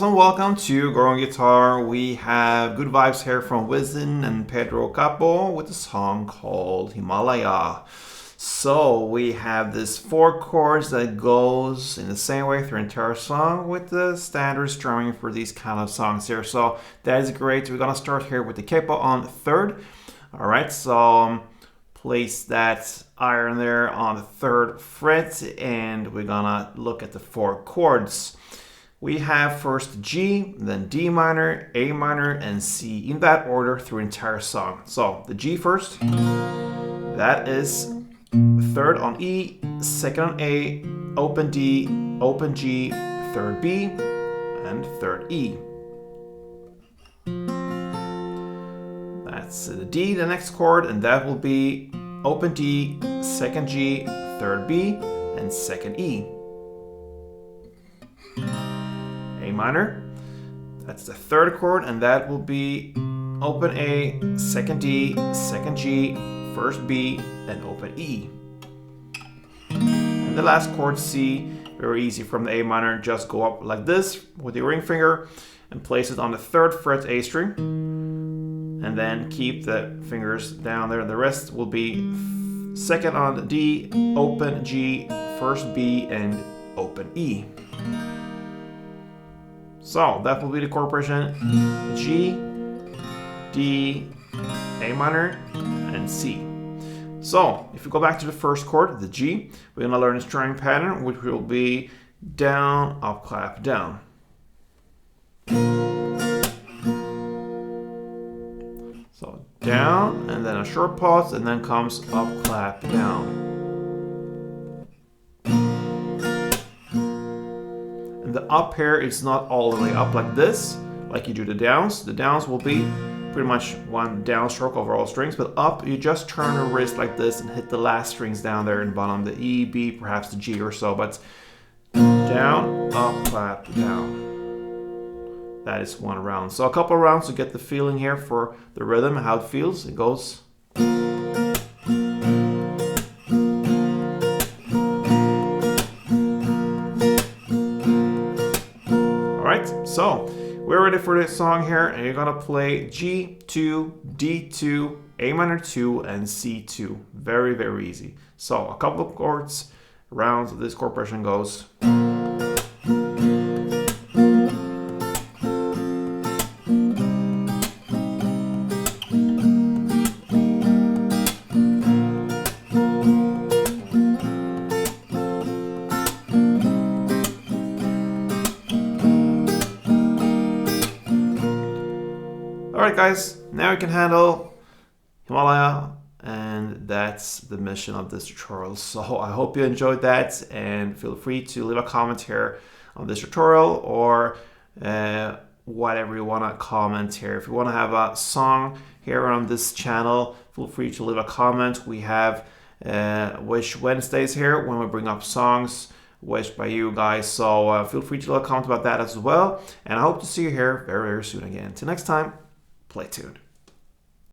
and welcome to Growing Guitar. We have good vibes here from Wisin and Pedro Capó with a song called Himalaya. So we have this 4 chords that goes in the same way through the entire song with the standard strumming for these kind of songs here. So that is great. We're gonna start here with the capo on the 3rd. All right, so place that iron there on the 3rd fret, and we're gonna look at the 4 chords. We have first G, then D minor, A minor, and C in that order through the entire song. So the G first, that is 3rd on E, 2nd on A, open D, open G, 3rd B, and 3rd E. That's the D, the next chord, and that will be open D, 2nd G, 3rd B, and 2nd E. A minor, that's the 3rd chord, and that will be open A, 2nd D, 2nd G, 1st B, and open E. And the last chord, C, very easy from the A minor, just go up like this with your ring finger and place it on the 3rd fret A string, and then keep the fingers down there. The rest will be 2nd on D, open G, 1st B, and open E. So that will be the chord progression: G, D, A minor, and C. So if we go back to the 1st chord, the G, we're gonna learn the strumming pattern, which will be down, up, clap, down. So down, and then a short pause, and then comes up, clap, down. And the up here is not all the way up like this, like you do the downs. The downs will be pretty much one downstroke over all strings, but up, you just turn your wrist like this and hit the last strings down there in the bottom, the E, B, perhaps the G or so, but down, up, clap, down. That is 1 round. So a couple of rounds to get the feeling here for the rhythm and how it feels. It goes. Alright, so we're ready for this song here, and you're gonna play G2, D2, A minor 2, and C2. Very, very easy. So a couple of chords, rounds of this chord progression goes. Alright guys, now you can handle Himalaya, and that's the mission of this tutorial. So I hope you enjoyed that, and feel free to leave a comment here on this tutorial, or whatever you want to comment here. If you want to have a song here on this channel, feel free to leave a comment. We have Wish Wednesdays here when we bring up songs wished by you guys, so feel free to leave a comment about that as well, and I hope to see you here very, very soon again. Till next time, play tuned.